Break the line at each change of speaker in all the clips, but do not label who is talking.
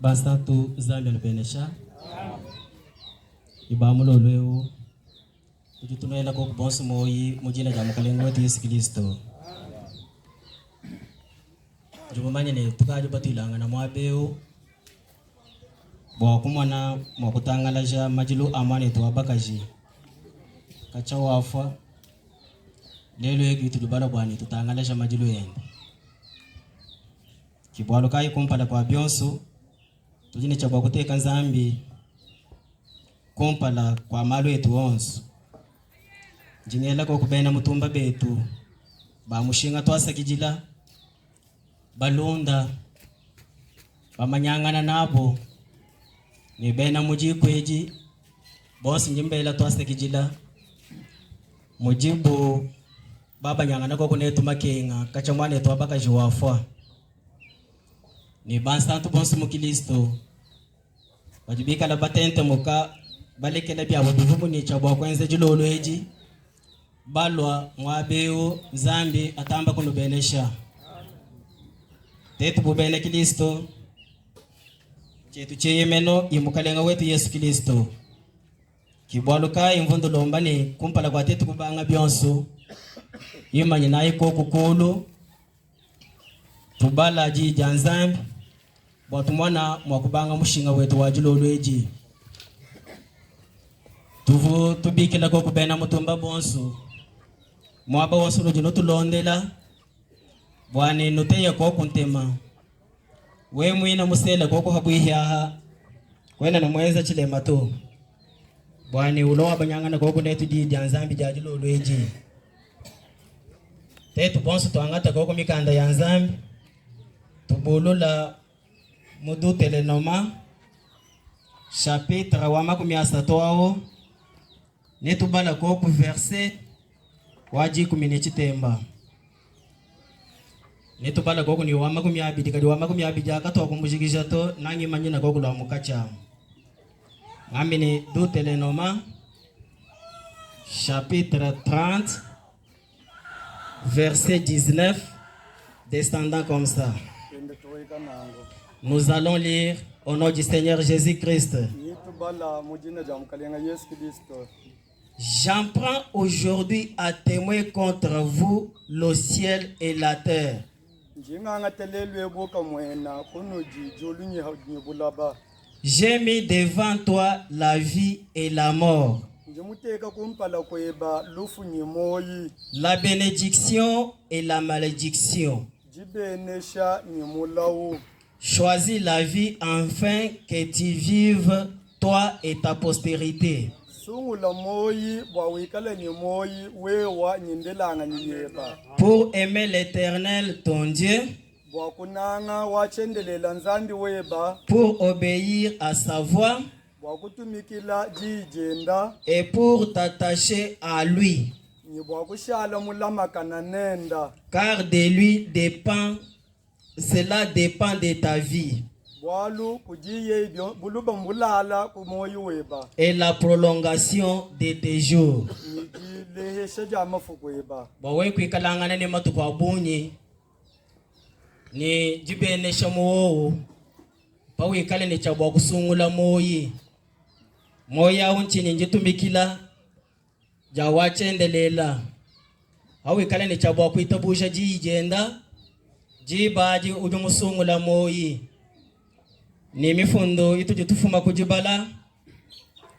Bastantu zambi lubenesha. Ibamulo lweo. Tujutunaela kwa kubonsu moyi mujina jamu kalengo wetu Yesu Kristo. Jumumanya ne tukaje batilanga na mwabeo. Bwa kumwana mwakutangalaja majilu amane tuwabakaji. Kacha wafa. Lelo yegi tujubala bwani tutangalaja majilu yende. Kibwalo kai kumpala kwa byonso. Tujine chabwa kuteka nzambi. Kumpala kwa malu yetu onsu. Jingela kwa kubena mutumba betu. Ba mushinga tuwasa kijila. Balunda. Ba manyangana nabo. Nibena mujikweji. Bosi njimbela tuwasa kijila. Mujibu. Baba nyangana kwa kunetu makenga. Kachamwane tuwabaka jiwafwa. Ni bansantu bonsu mukilisto. Wajibika la batente muka. Balekela bia wabivumu ni chabwa kwenze jilolo eji. Balwa mwabeo zambi atamba kunubenesha. Tetu bubene Kristo. Chetu cheyemeno imukalenga wetu Yesu Kristo. Kibwaluka imvundu lombani kumpala kwa tetu kubanga byonso. Imanyi naye kukulu. Tubala ji janzambi. Bwatumwana mwakubanga mushinga wetu wajilolo eji. Tuvu tubikila kwa kubena mutumba bonso. Mwaba wonso lojino tulondela. Bwani nuteya kwa kuntema. We mwina musela kwa kuhabuihiaha. Kwena na mwenza chilema to. Bwani ulowa banyangana kwa kunetu di janzambi jajilo lweji. Tetu bonso tuangata kwa kumikanda ya nzambi. Tubulula mudu telenoma. Chapitre wa makumi asatoao. Netubala kwa kuverse. Waji kuminichitemba. Netubala kwa kuni wa makumi abidi. Kadi wa makumi abidi akato wakumbujikisha to. Nangi manjina kwa kula mukacha. Ngamini du telenoma. Chapitre 30. Verset 19. Descendant comme ça. Nous allons lire au nom du Seigneur Jésus-Christ. J'en prends aujourd'hui à témoin contre vous le ciel et la terre. J'ai mis devant toi la vie et la mort, la bénédiction et la malédiction. Choisis la vie afin que tu vives, toi et ta postérité. Pour aimer l'Éternel ton Dieu, pour obéir à sa voix et pour t'attacher à lui, car de lui dépend, cela dépend de ta vie et la prolongation de tes jours. Bawe kwikalangana ne matuko abunyi ni jibene shamuo bawe kale ne chabwa kusungula moyi moya unchini njitumikila jawachendelela awe kale ne chabwa kuitabusha jijenda jibaji ujumusungula moyi ni mifundo ituje tufuma kujibala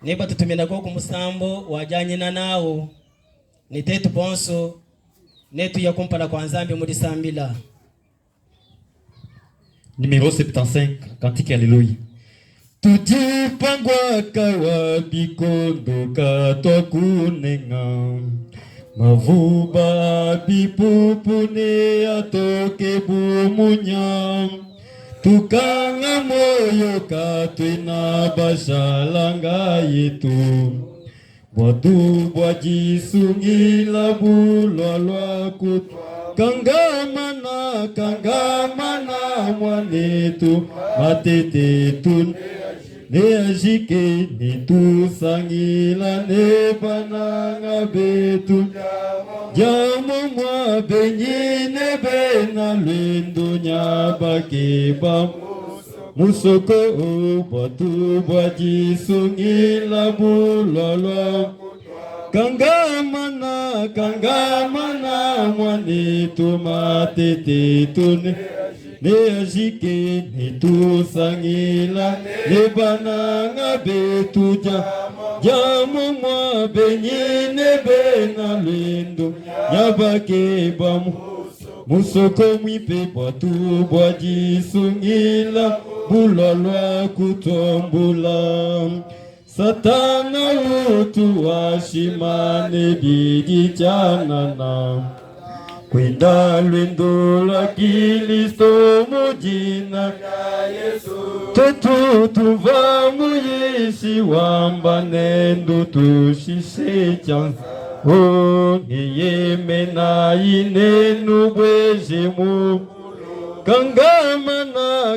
niba tutumina kwa kumusambo wajanye na nao ni tetu bonso netu ya kumpala kwa nzambi muri sambila.
Numéro 75, Cantique Alléluia. Tuji pangwa kawa bikondo katwa kunenga mavuba bipupune atoke bumunya tukanga moyo katwina bashalanga yetu Bwadu bwajisungila bulwalwa kutu kangamana mwanetu matetetu neajike nitusangila nebananga betu jamu mwa benyine bena lwendo nyabakeba musoko batu bwaji sungila bulolwa kangamana mwanetu matete tune neajike netusangila nebananga betuja jamumwa benyine bena lendo nyabake bamu musoko mwipe bwatu bwajisungila bulolwa kutombula satana utu washimane bidichanana kwenda lwendo la Kristo mujina tetu tuva muyisi wambane ndutu shisechan o niyemena inenu bwejemu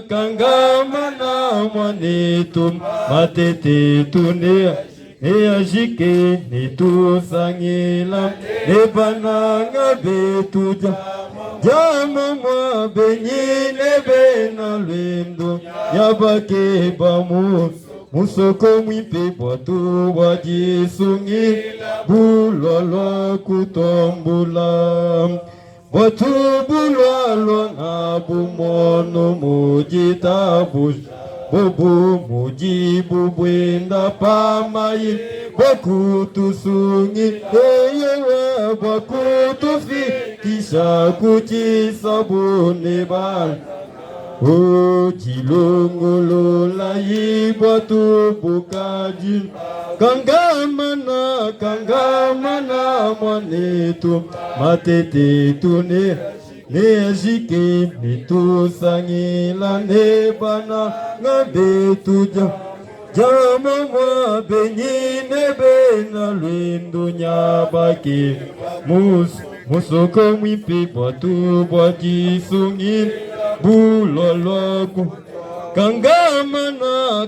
kangamana mwanetu matete tunea neajike netusangila nebananga betuja jamumwa benyine bena lwendo nyabake bamu musoko mwipe bwatu bwajisungi bulolwa kutombula bwatu bulolwa na bumono mujitabush bobu mujibu bwenda pamayi bwakutusungi eyewa bwakutufikisha kuchisabune bana o chilongolola yibwatu bukaji kangamana mwanetu matete tune neajike netusangila nebana ngabetuja jamumwa benyine bena lwendo nyabake musoko mwipe bwatu bwajisungila bulolwaku kangamana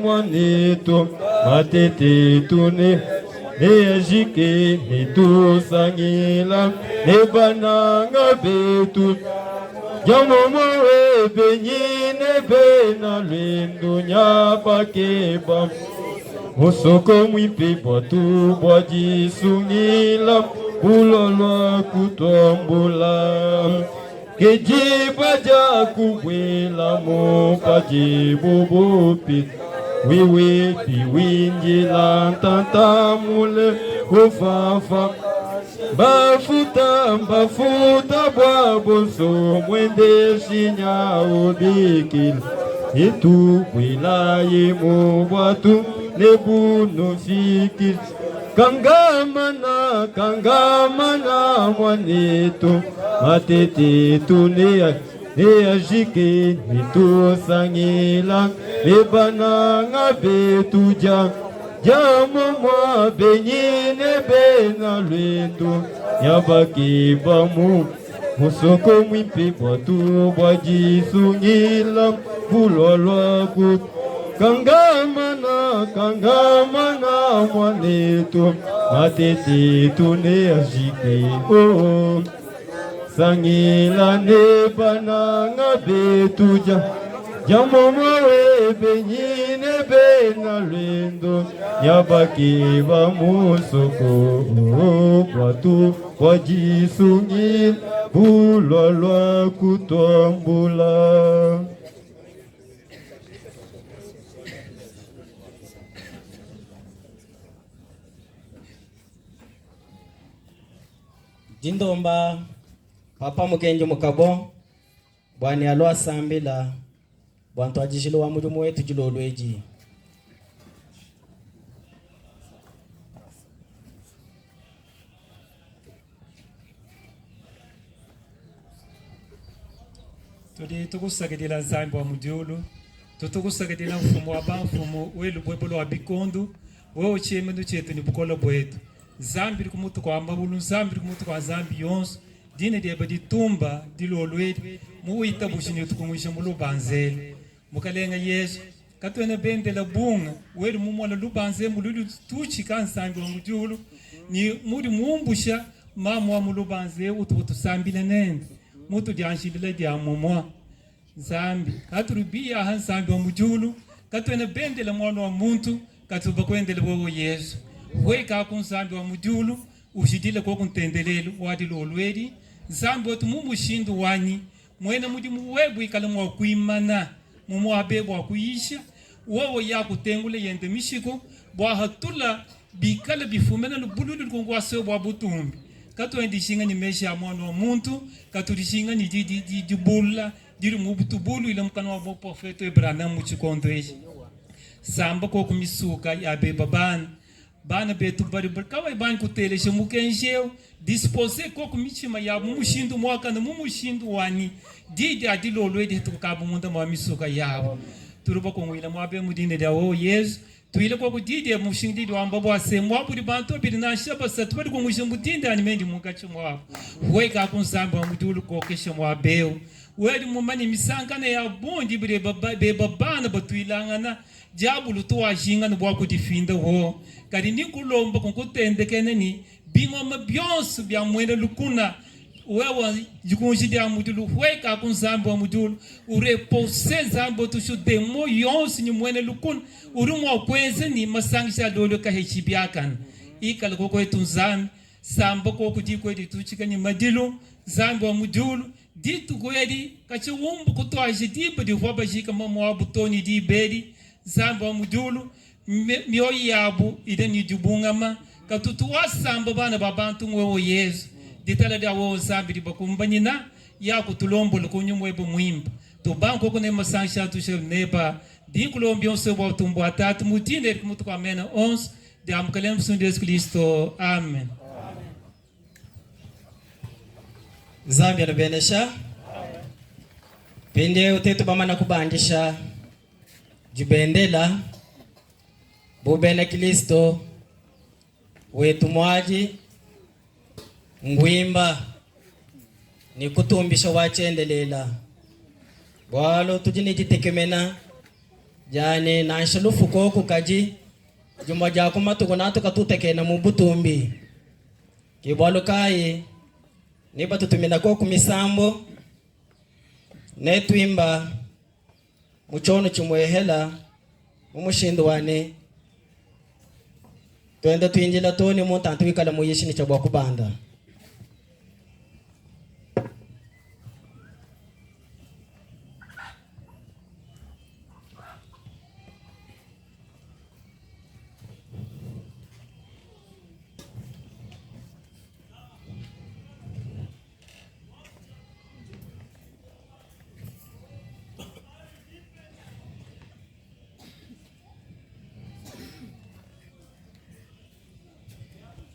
mwanetu matete tune neajike netusangila nebananga betu jamumwe benyine bena lwendo nyabakeba musoko mwipe bwatu bwajisungila bulolwa kutombula kejibaja kubwela mopajibu bupi wiwi piwinjila ntantamule ufafa bafuta bwaboso mwende shinya ubikila itu bwila yimu bwatu nebuno fikil kangamana mwanetu matete tunea neajike netusangila nebananga betuja jamumwa benyine bena lwendo nyabake bamu musoko mwipe bwatu bwajisungila bulolwa ku kangamana mwanetu matete tuneajike oh sangila nebananga betuja jamumwe benyine bena lwendo nyabake bamusoko bwatu bwajisungila bulolwa kutombula.
Jindomba papa mukenje mukabo bwani alwa sambila bwantu ajishilo wa mujumu wetu jilolweji
tudi tukusakidila nsambi wa mujulu tutukusakidila mfumu wa bamfumu welu bwebolo wa bikondu wewe chemenu chetu ni bukolo bwetu zambi kumutu kwa mabulu zambi kumutu kwa zambi yonso dine dieba ditumba dilolwetu muita bushini tukumwisha mulu banzele mukalenga yesu katwena bende la bunga welu mumwala lubanze mululu tuchi kansambi wa mujulu ni muri mumbusha mama wa mulu banze utu sambile nende mutu dianshibile dia mumwa Zambi katurubia han zambi wa mujulu katwena bendela mwana wa muntu katuba kwendele wowo Yesu weka kun zambi wa mujulu ushidile kwa kuntendelelo wadilo olwedi zambi watu mumushindu wani mwena mudi muwebu ikala mwa kuimana mumu abebo wa kuisha wowo ya kutengule yende mishiko bwa hatula bikala bifumena lubululu kongwa seo bwa butumbi katwendishinga ni mesha mwana wa muntu katurishinga ni di bula diri mubutubulu ile mkana wa profeta Ibrahim muchikondweshi samba ko kumisuka ya beba bana betu bari kawa ban kuteleshe mukensheo dispose ko kumichima ya mumushindu mwaka na mumushindu wani didi adilolwe de tukabu munda mwa misuka yabo turuba ko ngwila mwabe mudine da wo Yesu tuile ko kudidi mushindi do ambabo asemwa buri bantu birina shaba satubari ko ngwishe mudinde animendi mukachimwa weka kunsamba mudulu ko keshe mwabeo wedi mumani misankana ya bondi beba bana batuilangana jabulu to ajinga no bwa kudifinda ho kadi ni kulomba ko kutendekene ni bingo mabyons bya mwene lukuna wewa jikunji dia mudulu weka kunzambo mudulu urepose zambo tushu demo yons ni mwene lukuna urumo kweze ni masangisha dolo ka hechibiakan ikala ko ko tunzam sambo ko kudiko dituchika ni madilu zambo mudulu ditu kwedi kachi wumbu kutoa jidipo di hoba jika mamo abutoni di bedi zambo mudulu mioyi yabu ide ni dubungama katutu wasamba bana babantu ngwewo Yesu ditala da wo zambi di bakumbanyina ya kutulombo lukunyumwebo mwimba to banko kone masansha tu shel neba di kulombion se bo tumbo atatu mutinde kumutu kwa mena 11 de amkalem sundes Kristo amen.
Zambia na benesha pende utetu bamana kubandisha jibendela bubene Kristo wetu mwaji ngwimba ni kutumbisha wachendelela bwalo tujini jitekemena jane na shalufu koko kaji juma jako matuko nato katutekena mubutumbi kibwalo kai niba tutumina ko kumisambo netwimba muchono chimwehela mumushindu wane twenda twinjila toni muntantu wikala muyishini chabwa kubanda.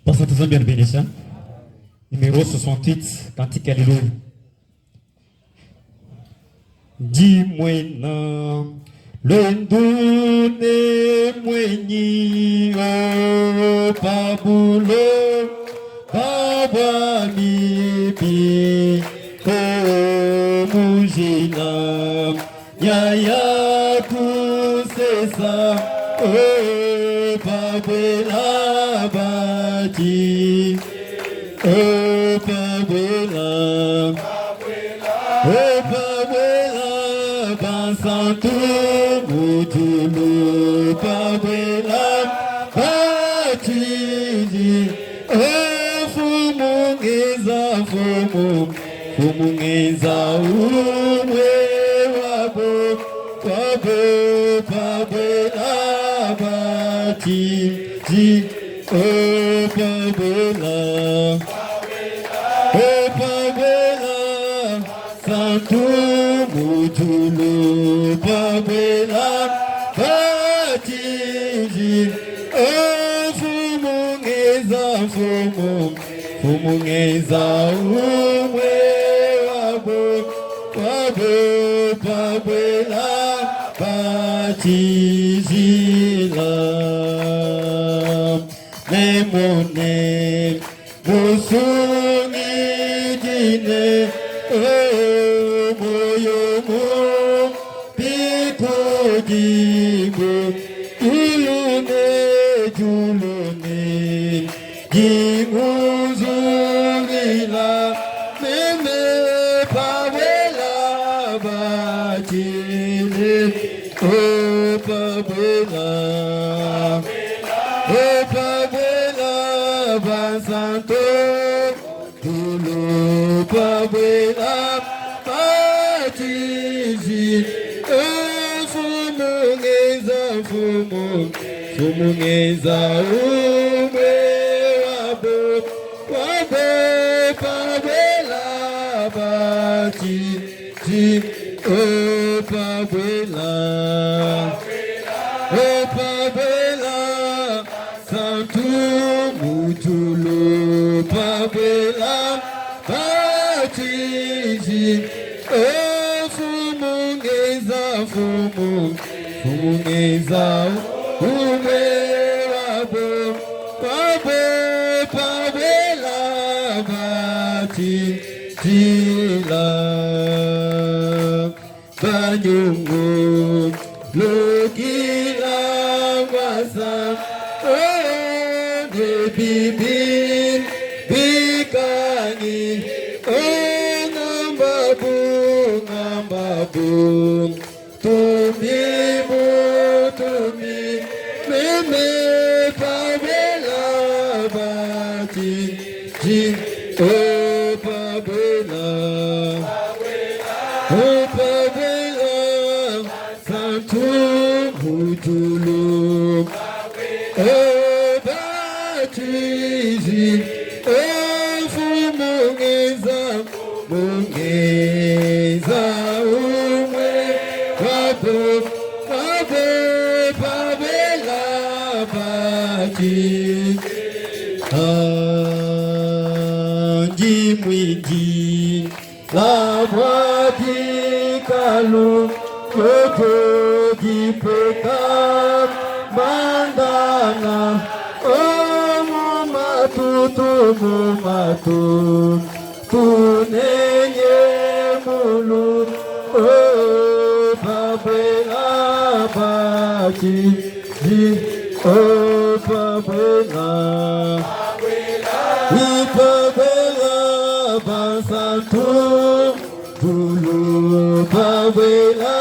Passons bien bénédiction. Numéro 68, Cantique Alléluia. Dis-moi non, le donne mwenyi pa boulot, pa boami pi, ko mujina, ya kusesa, pa bela bati, pa bela, Santo Mutulu Pabela Batiji Fumungeza umwe wabo Pabela Batiji Pabela Santo Mutulu Pabela Batiji Fumungeza umwe wabo Pabela Batiji la Nemone Musuni dine Julune, Gimuzulila, Meme Pavela
pabwela batiji Fumungeza umwe wabo pabwela batiji pabwela Santu mutulu pabwela batiji Fumungeza umwe wabo pabwela batijila Banyungu lukila wasa Bibin bikani ngambabung Tumi meme pabela batiji pabela Santu mutulu batiji Fumungeza umwe wabo pabela batiji Anji mwingi labwati kalu Koko dipeka bandana Mumatu tunenye mulu pabela batiji pabela basantu dulu pabela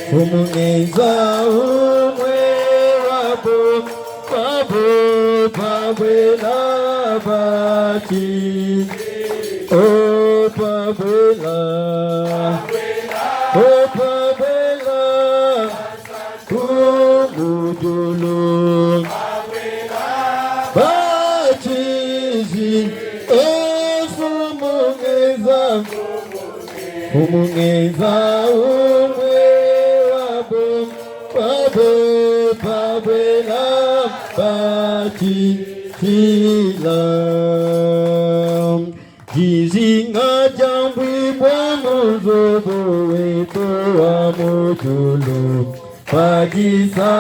Fumungeza umwe wabo pabwela batiji pabwela kumudulu batiji Fumungeza umwe wabo pabwela batijila Jizinga jambwi muzobo weto amujulu Pagisa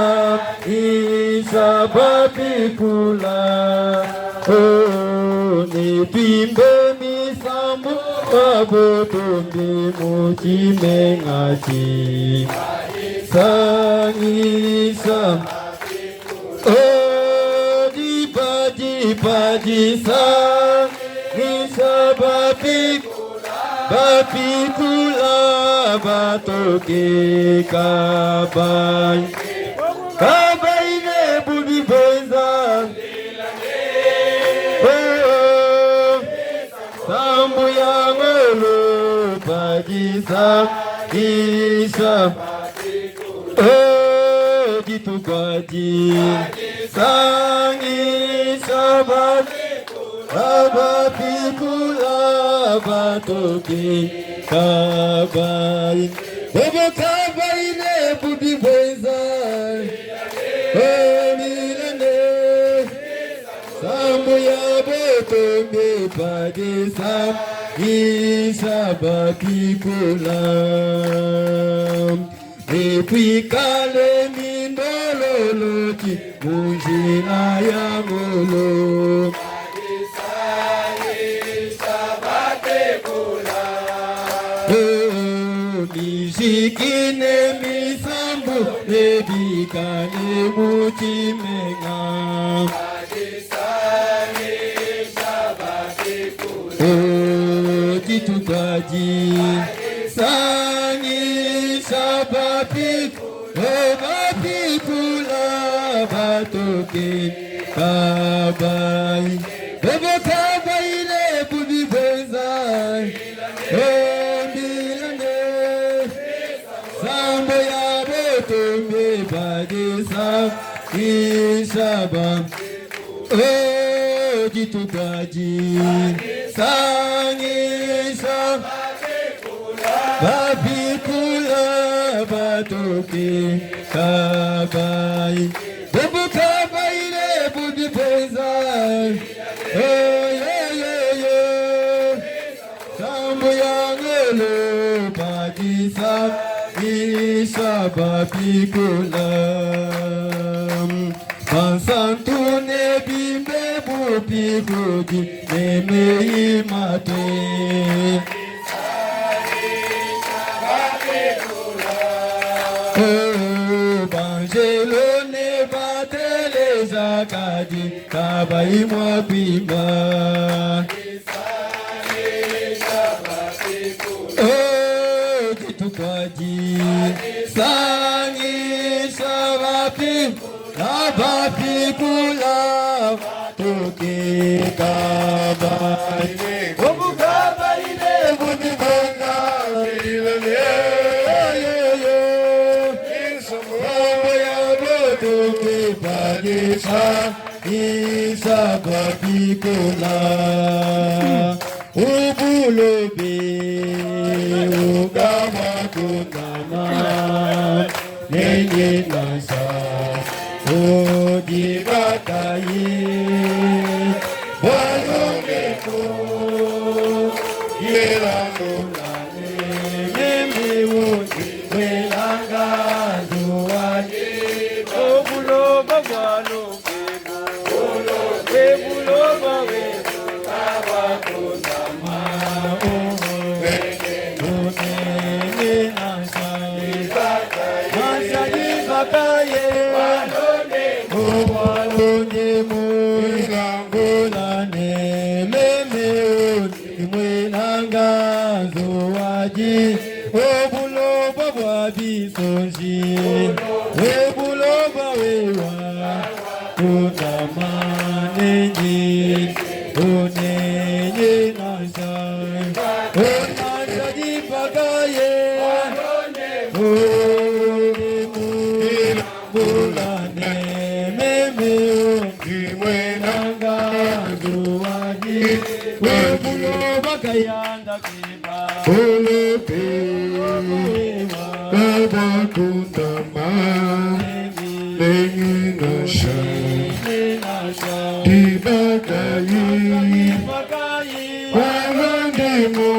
isabapikula Nipimbe misambu Wabotombi muchimengachi Sangisa Dipajisa Nisa bapikula batoke kabai ne budi beza Sambu yangolo pajisa isa Ditukaji sangi sabat Abapikula batoke kabai Bobo kabai ne budi beza Milane Sambu ya botombe pajisa Isabapikula Epikale mindololochi Munjina ya ngolo Mishikine misambu Nebikane muchimenga Titukaji Sangi sabapikula batoke kabai Bebo kabai le budi benzai Ondilane Sambo ya botombe badisa Ishabam Jitukaji Sangisha Babikula Batoke Kabai Bubu Kabai le Budi Benzai Sambo Yangelo Badisa Isha Babikula Mansantune bimbe bupi kuji neme imate Banjelo ne batele zakadi kabai mwapima Jitukaji sangi sabapim Abapikula toke kabai Obu kabai le budi banga ilale Isabaya toke badisa Isabapikula Ubulobe Ugama kunama Nenye nasa Ojibataye Balomeko Yelandolane Memewoji Welanga Zoaje Obuloba Walokebo Webuloba Webu Abakondama Onene Nasaye Nasaye Bakaye Obuloba wabisonji Obuloba wewa Unamanenji Unenye nasai Onasa dipagaye Onemu Bulane Meme Onimwenanga Zuwaji Obuloba kayanda kiba Olope Kabakundama Lenginasha Dibakayi Wawandemo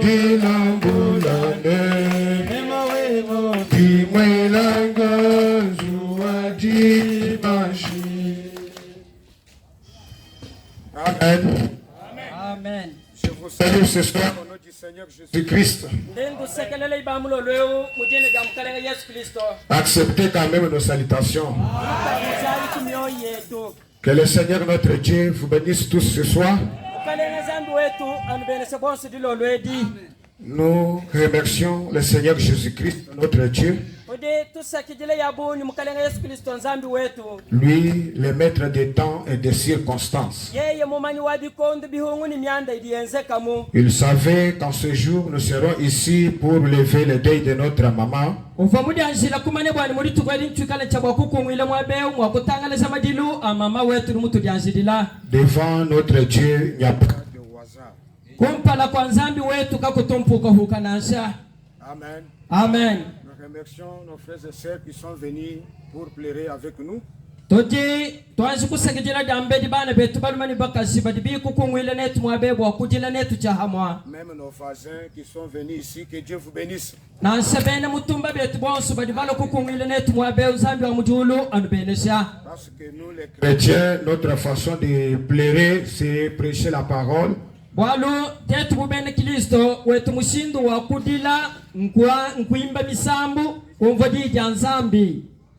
Dinambulane Dimwelanga Zuwaji Mashi Amen.
Amen.
Je vous salue ce soir au nom du Seigneur Jésus-Christ. Acceptez quand même nos salutations. Que le Seigneur notre Dieu vous bénisse tous ce soir. Nous remercions le Seigneur Jésus-Christ, notre Dieu. Lui, le maître des temps et des circonstances. Il savait qu'en ce jour, nous serons ici pour lever le deuil de notre maman. Devant notre Dieu, il n'y a pas de hasard. Amen.
Amen.
Nous remercions nos frères et sœurs qui sont venus pour pleurer avec nous.
Même
nos voisins qui sont venus ici, que Dieu vous bénisse.
Parce que nous les chrétiens, notre façon de pleurer, c'est prêcher la parole.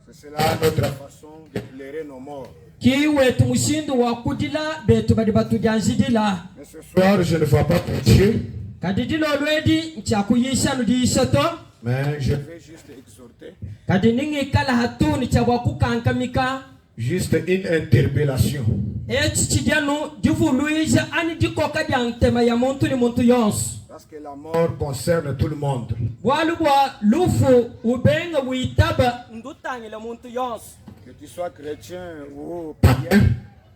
C'est
cela notre façon de pleurer nos morts. Mais ce soir, je ne vais pas prêcher.
Mais je vais juste exhorter,
kadi ningikala hatuni chabwa kukankamika
juste une interpellation.
echichidianu divuluija ani dikoka diantema ya muntu ni muntu yonso
Parce que la mort concerne tout le monde.
bwalu bwa lufu ubenga witaba ndutangila muntu yonso
Que tu sois chrétien ou païen,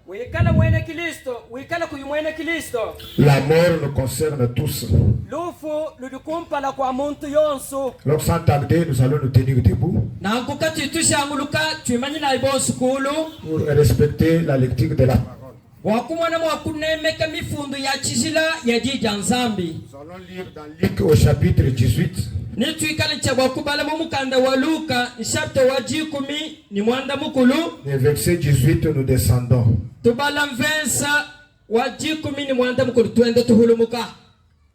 wikala mwene Kristo wikala kuyu mwene Kristo
la mort nous concerne tous.
lufu ludikumpala kwa muntu yonso
Alors sans tarder, nous allons nous tenir debout
nankuka titushanguluka twimanyila ibonso kulu
pour respecter la lecture de la parole.
wakumwana mwakunemeka mifundu ya chizila ya jija nzambi
Nous allons lire dans Luc au chapitre 18.
nitwikala chabwa kubala mu mukanda wa Luka chapter wa 10 ni mwanda mukulu
Les versets 18, nous descendons.
tubala mvensa wa 10 ni mwanda mukulu twende tuhulumuka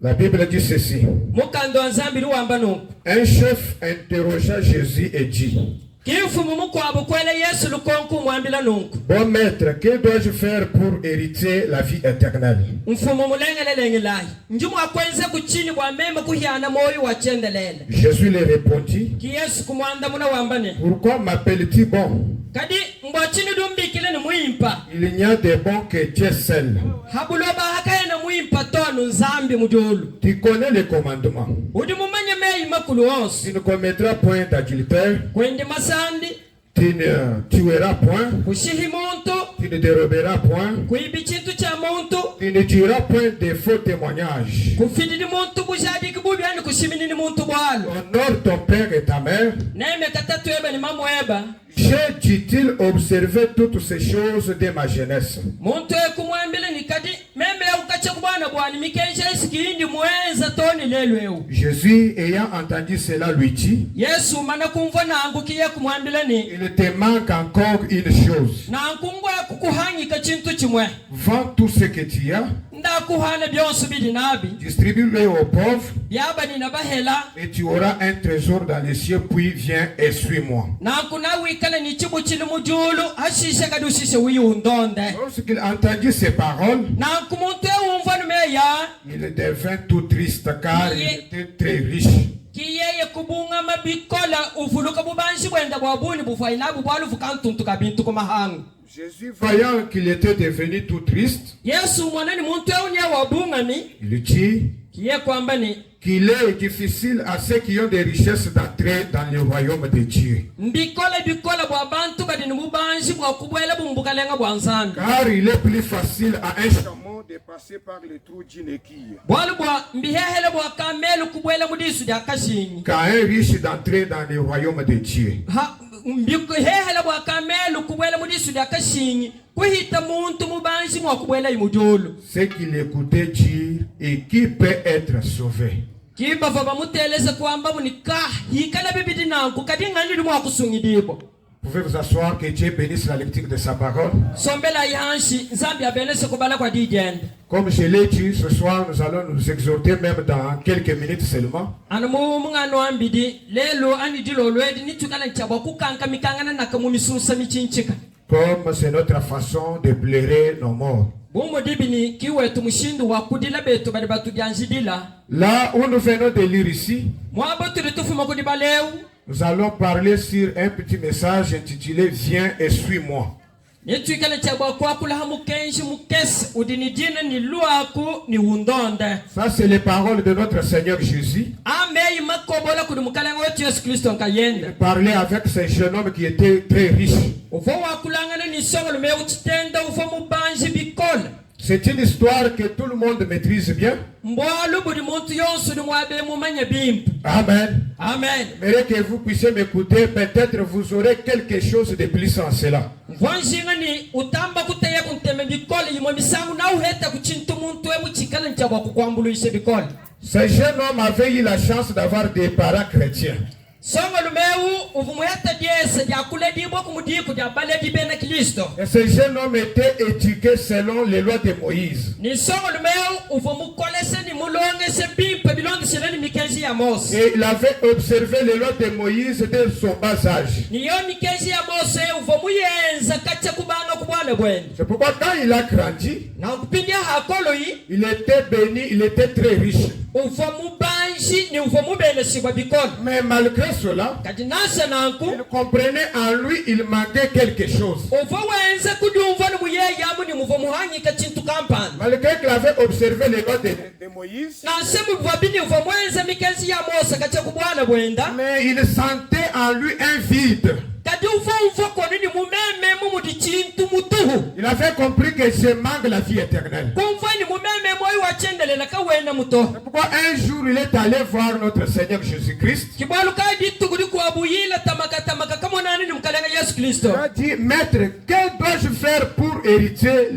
La Bible dit ceci.
mukanda wa nzambi luwamba nuko
Un chef interrogea Jésus et dit:
kifumu mukwabo kwele Yesu lukonku mwambila nuko
Bon maître, que dois-je faire pour hériter la vie éternelle?
mfumu mulengelelengelayi njumu akwenze kuchini bwa mema kuhyana moyo wa chendelele
Jésus lui répondit:
ki Yesu kumwanda muna wambane
Pourquoi m'appelles-tu bon?
kadi mbwachini dumbikile ni muimpa
Il n'y a de bon que Dieu seul.
habuloba hakayena muimpa tonu nzambi mujulu
Tu connais les commandements.
udi mumanye meyi makulu onse
Tu ne commettras point d'adultère.
kwendi masandi
Tu ne tueras point.
kushihi muntu
Tu ne déroberas point.
kuibi chintu cha muntu
Tu ne diras point de faux témoignages.
kufidini muntu bushadiki bubi ani kushiminini muntu bwalo
Honore ton père et ta mère.
neme katatu eba ni mamu eba
J'ai, dit-il, observé toutes ces choses dès ma jeunesse.
muntu ekumwambile ni kadi meme ukache kubwana bwani mikenja isikindi mwenza toni lelu eu
Jésus, ayant entendu cela, lui dit:
Yesu mana kumva nangu kiye kumwambile ni
Il te manque encore une chose.
nankungwa kukuhanyika chintu chimwe
Vends tout ce que tu as,
ndakuhana byonso bili nabi
distribue-le aux pauvres,
byaba nina bahela
et tu auras un trésor dans les cieux, puis viens et suis-moi.
nankuna wikala ni chibu chili mujulu hashishe kadi ushishe wiyundonde
Lorsqu'il entendit ces paroles,
nankumuntu ewumva numeya
il devint tout triste car il était très riche.
kiyeye kubunga mabikola uvuluka bubanshi bwenda bwabuni bufainabu bwaluvu kantuntu kabintu kumahanga
Jésus, voyant qu'il était devenu tout triste,
Yesu mwanani muntu eunya wabunga ni
il dit
kiye kwamba ni
qu'il est difficile à ceux qui ont des richesses d'entrer dans le royaume de Dieu.
mbikola bikola bwa bantu kadi ni bubanshi bwa kubwela bumbukalenga bwa nzambi
Car il est plus facile à un chameau de passer par le trou d'une équille
bwalu bwa mbihehele bwa kamelu kubwela mudisu dya kashinyi
qu'à un riche d'entrer dans le royaume de Dieu.
ha mbihehele bwa kamelu kubwela mudisu dya kashinyi kuhita muntu mubanshi mwa kubwela imujulu
Ce qu'il écoutait dire et qui peut être sauvé.
kibava bamuteleze kwamba munika hikala bibidi nanku kadi ngani mwa kusungidibo
Vous pouvez vous asseoir, que Dieu bénisse la lecture de sa parole.
sombela yanshi nzambi abelese kubala kwa dijende
Comme je l'ai dit, ce soir, nous allons nous exhorter même dans quelques minutes seulement.
anu mungano ambidi lelo ani dilo lwedi nitukala nchabwa kukanka mikangana nakamumisusa michinchika
Comme c'est notre façon de pleurer nos morts.
bumo dibini kiwetu mushindu wa kudila betu bali batu byanjidila
Là où nous venons de lire ici,
mwabo tuli tufuma kudiba leu
nous allons parler sur un petit message intitulé Viens et suis-moi.
nitwikala chabwa kwa kula hamukenshi mukesi udini jina ni luaku ni undonde
Ça, c'est les paroles de notre Seigneur Jésus.
ameyi makobola kudi mukalenga wetu Yesu Kristo
Il
nkayenda
parlait avec ce jeune homme qui était très riche.
ufo wakulangana ni songolo me uchitenda ufo mubanji bikola
C'est une histoire que tout le monde maîtrise bien.
mbwalu budi muntu yonsu ni mwabe mumanya bimpu
Amen.
amen
J'aimerais que vous puissiez m'écouter. Peut-être vous aurez quelque chose de plus en cela.
mvonjinga ni utamba kuteya kunteme bikola yimwe misangu na uheta kuchintu muntu we muchikala nchabwa kukwambuluishe bikola
Ce jeune homme avait eu la chance d'avoir des parents chrétiens.
songolo meu uvumuheta dyese dyakule dibwa kumudiku dyabale dibena Kristo
Et ce jeune homme était éduqué selon les lois de Moïse.
ni songolo meu uvumukolese ni mulongese bimpe bilongesele ni mikenzi ya Mose
Et il avait observé les lois de Moïse dès son bas âge.
niyo mikenzi ya Mose uvomuyenza kacha kubanga kubwa bwana bwene
C'est pourquoi quand il a grandi,
na kupindia hakolo yi
il était béni, il était très riche.
ufomu banji ni ufomu bele shibwa bikolo
Mais malgré cela,
kati nasa nanku
il comprenait en lui, il manquait quelque chose.
ufo wenze kudumva ni muye yamu ni mufomu hanyi kachintu kampani
Malgré qu'il avait observé les lois de Moïse,
na semu bwabini ufomu wenze mikenzi ya Mose kacha kubwana bwenda
mais il sentait en lui un vide.
kati ufo koni ni mumeme mumudi chintu mutuhu
Il avait compris que je manque la vie éternelle.
kumva ni mumeme moyi wachendelela kawena muto
C'est pourquoi un jour il est allé voir notre Seigneur Jésus-Christ.
kibwalu kadi tukudi kuabuyila tamaka kama nani ni mkalenga Yesu Kristo
Il a dit, Maître, que dois-je faire pour hériter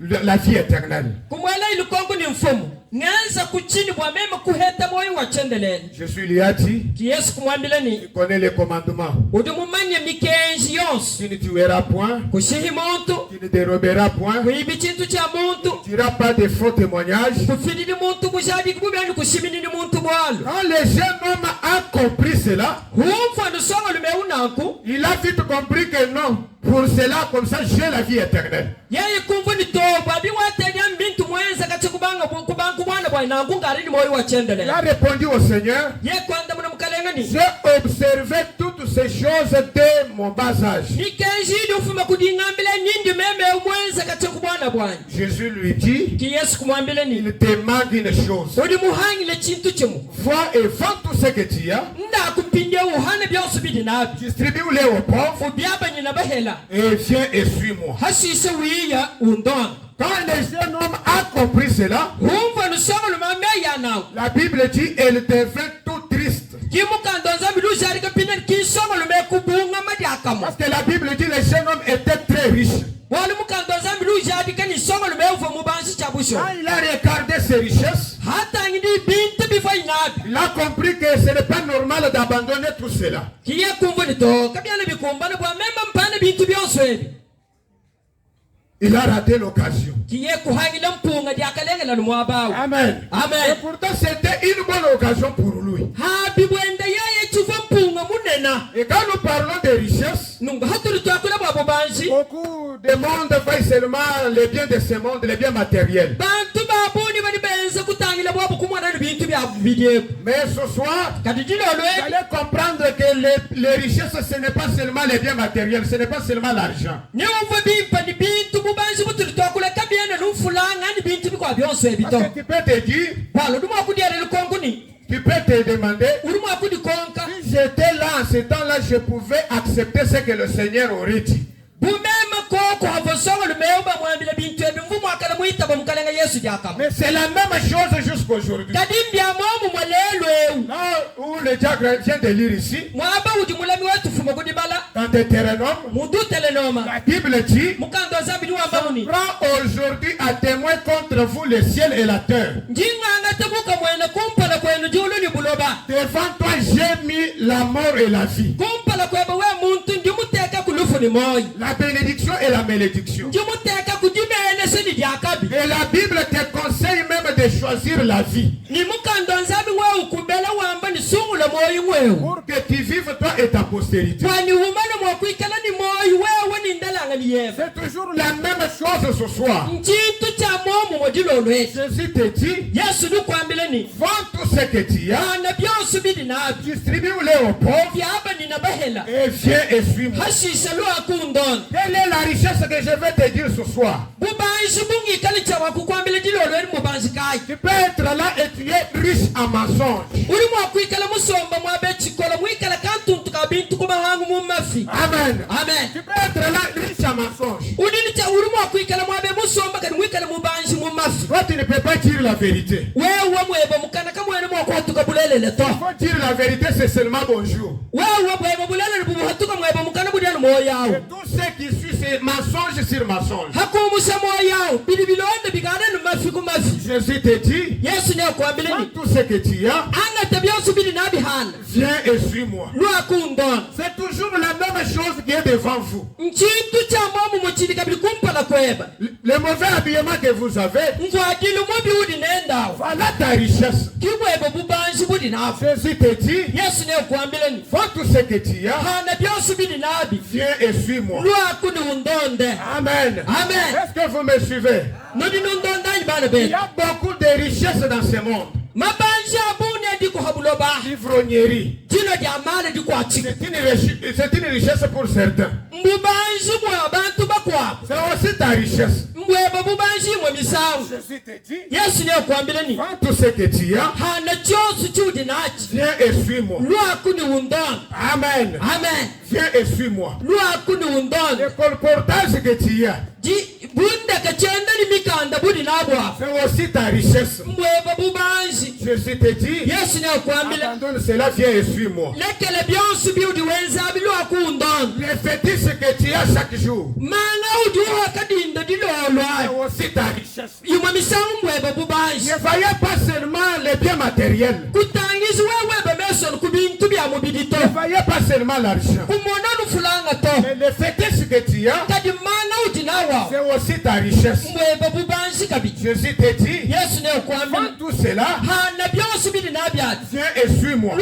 la vie éternelle?
kumwela ilukongo ni mfumu nganza kuchini bwa mema kuheta moyi wachendelela
Jésus lui a dit,
ki Yesu kumwambila ni
tu connais les commandements.
udi mumanye mikenzi yonse
Tu ne tueras point,
kushihi muntu
tu ne déroberas point,
kuibi chintu cha muntu
tu n'iras pas de faux témoignages.
kufidini muntu bushabi kububani kushimini muntu bwalo
Quand le jeune homme a compris cela,
humfa nusonga lumeunanku
il a vite compris que non, pour cela, comme ça, j'ai la vie éternelle.
yeye kumva ni toba abi watenya mbintu mwenza kache kubanga bwana bwa nangu ngari ni moyi
Il a
wachendelela
répondu au Seigneur,
ye kwanda muna mkalenga ni
j'ai observé toutes ces choses dès mon bas âge.
nikenzi ndi ufuma kudingambila nindi meme mwenza kache kubwana bwana
Jésus lui dit,
ki Yesu kumwambila ni
il te manque une chose.
udi muhangile chintu chimu
Va et vends tout ce que tu as,
nda kumpindia uhane byose bidi nabi
distribue-les aux pauvres
ubyaba nyina bahela
et viens et suis-moi.
hasise wiya undonga
Quand le jeune homme a compris cela,
humva nusonga lumame yanao
la Bible dit, elle devint tout triste.
kimukandonza bilushari kapina kisonga lume kubunga madiakamo
Parce que la Bible dit, le jeune homme était très riche.
wali mukandonza bilushari kani songa lume uva mubansi chabusho
Quand il a regardé ses richesses,
hata ngidi bintu bifa inabi
il a compris que ce n'est pas normal d'abandonner tout cela.
kiye kumva ni to kabyana bikumbana bwa memba mpana bintu byose ebi
Il a raté l'occasion.
kiye kuhangila mpunga diakalengela lumwabawo
Amen. Et
amen
pourtant, c'était une bonne occasion pour lui.
habi bwenda yeye chuva mpunga munena
Et quand nous parlons de richesse,
nunga hatuli twakula bwabo banji
beaucoup de monde voient seulement les biens de ce monde, les biens matériels.
bantu babuni bali benza kutangila bwabo kumwana bintu bya bidye
Mais ce soir,
kati
vous
dilolwe
allez comprendre que les richesses, ce n'est pas seulement les biens matériels, ce n'est pas seulement l'argent.
ne umva bimpa ni bintu bubanji butuli twakula kabyana numfulanga ni bintu bikwa byose ebito
Parce que tu peux te dire,
balo dumwa kudyerele konguni
tu peux te demander,
ulimwa kudikonka
si j'étais là en ce temps-là, je pouvais accepter ce que le Seigneur aurait dit.
bumema koko havosonga lumeuba mwambile bintu ebi mvumu akala muitaba mukalenga Yesu dyakama
Mais c'est la même chose jusqu'aujourd'hui.
kadi mbyamomu mwalelweu
Là où le diable vient de lire ici,
mwaba udi mulami wetu fuma kudibala
dans Deutéronome,
mudutelenoma
la Bible dit,
mukandoza bidi wambamuni
prends aujourd'hui à témoin contre vous le ciel et la terre.
njinganga tebuka mwene kumpala kwenu diuluni buloba
Devant toi, j'ai mis la mort et la vie,
kumpala kwebe we muntu ndimuteka kulufu ni moyi
la bénédiction et la malédiction.
ndimuteka kudimene seni dyakabi
Et la Bible te conseille même de choisir la vie
ni mukandonzabi we ukubela wamba ni sungula moyi wewu
pour que tu vives toi et ta postérité.
kwani umane mwakwikala ni moyi wewe ni ndalanga ni yeva
C'est toujours la même chose ce soir.
nchintu cha momu modilolwesi
Jésus te dit,
Yesu nukwambile ni
vends tout ce que tu as,
ana byose bidi nabi
distribue-les aux pauvres
byaba nina bahela
et viens et suis-moi.
hashisha lwakundona
Quelle est la richesse que je vais te dire ce soir?
bubanji bungikali cha wakukwambile dilolweli mubanji kayi
Tu peux être là et tu es riche en mensonges.
uli mwakwikala musomba mwabe chikola mwikala kantuntu ka bintu kumahangu mumafi
Amen.
amen
Tu peux être là riche en mensonges.
udini cha uli mwakwikala mwabe musomba kani mwikala mubanji mumafi
Toi, tu ne peux pas dire la vérité.
wewe mweba mukana kamwene mwakwatuka bulelele to
Il faut dire la vérité, c'est seulement bonjour.
wewe mweba bulelele bubuhatuka mweba mukana bulyano moyawo
Et tout ce qui suit, c'est mensonge sur mensonge.
hakumusha moyawo bili bilonde bigana ni mafi ku mafi
Jésus te dit,
Yesu nyakwambile
vends
ni
tout ce que tu as,
anga tabyosu bili nabihana
viens et suis-moi.
lwakundona
C'est toujours la même chose qui est devant vous.
nchintu cha momu muchilika bili kumpala
Le mauvais habillement que vous avez, voilà ta richesse. Jésus te dit, vends tout ce que tu as, viens et suis-moi. Amen. Est-ce que vous me suivez? Il y a beaucoup de richesses dans ce monde. L'ivrognerie, c'est une richesse pour certains. C'est aussi ta richesse. Jésus te dit, vends tout ce que tu as, viens et suis-moi. Amen. Viens et suis-moi. Le colportage que tu as, c'est aussi ta richesse. Jésus te dit, abandonne cela, viens et suis-moi. Les fétiches que tu as chaque jour, c'est aussi ta richesse. Ne voyez pas seulement les biens matériels. Ne voyez pas seulement l'argent. Mais les fétiches que tu as, c'est aussi ta richesse. Jésus te dit, vends tout cela, viens et suis-moi.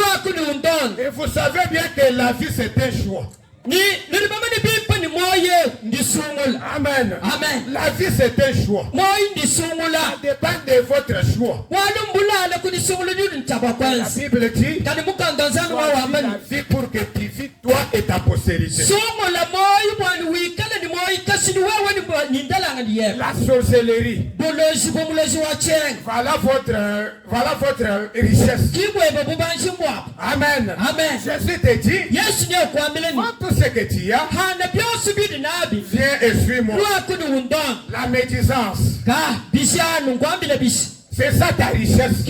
Et vous savez bien que la vie c'est un choix. Amen. La vie c'est un choix. Ça dépend de votre choix. La Bible dit, la vie pour que tu vis toi et ta postérité. La sorcellerie, voilà votre richesse. Amen. Jésus te dit, vends tout ce que tu as, viens et suis-moi. La médisance, c'est ça ta richesse.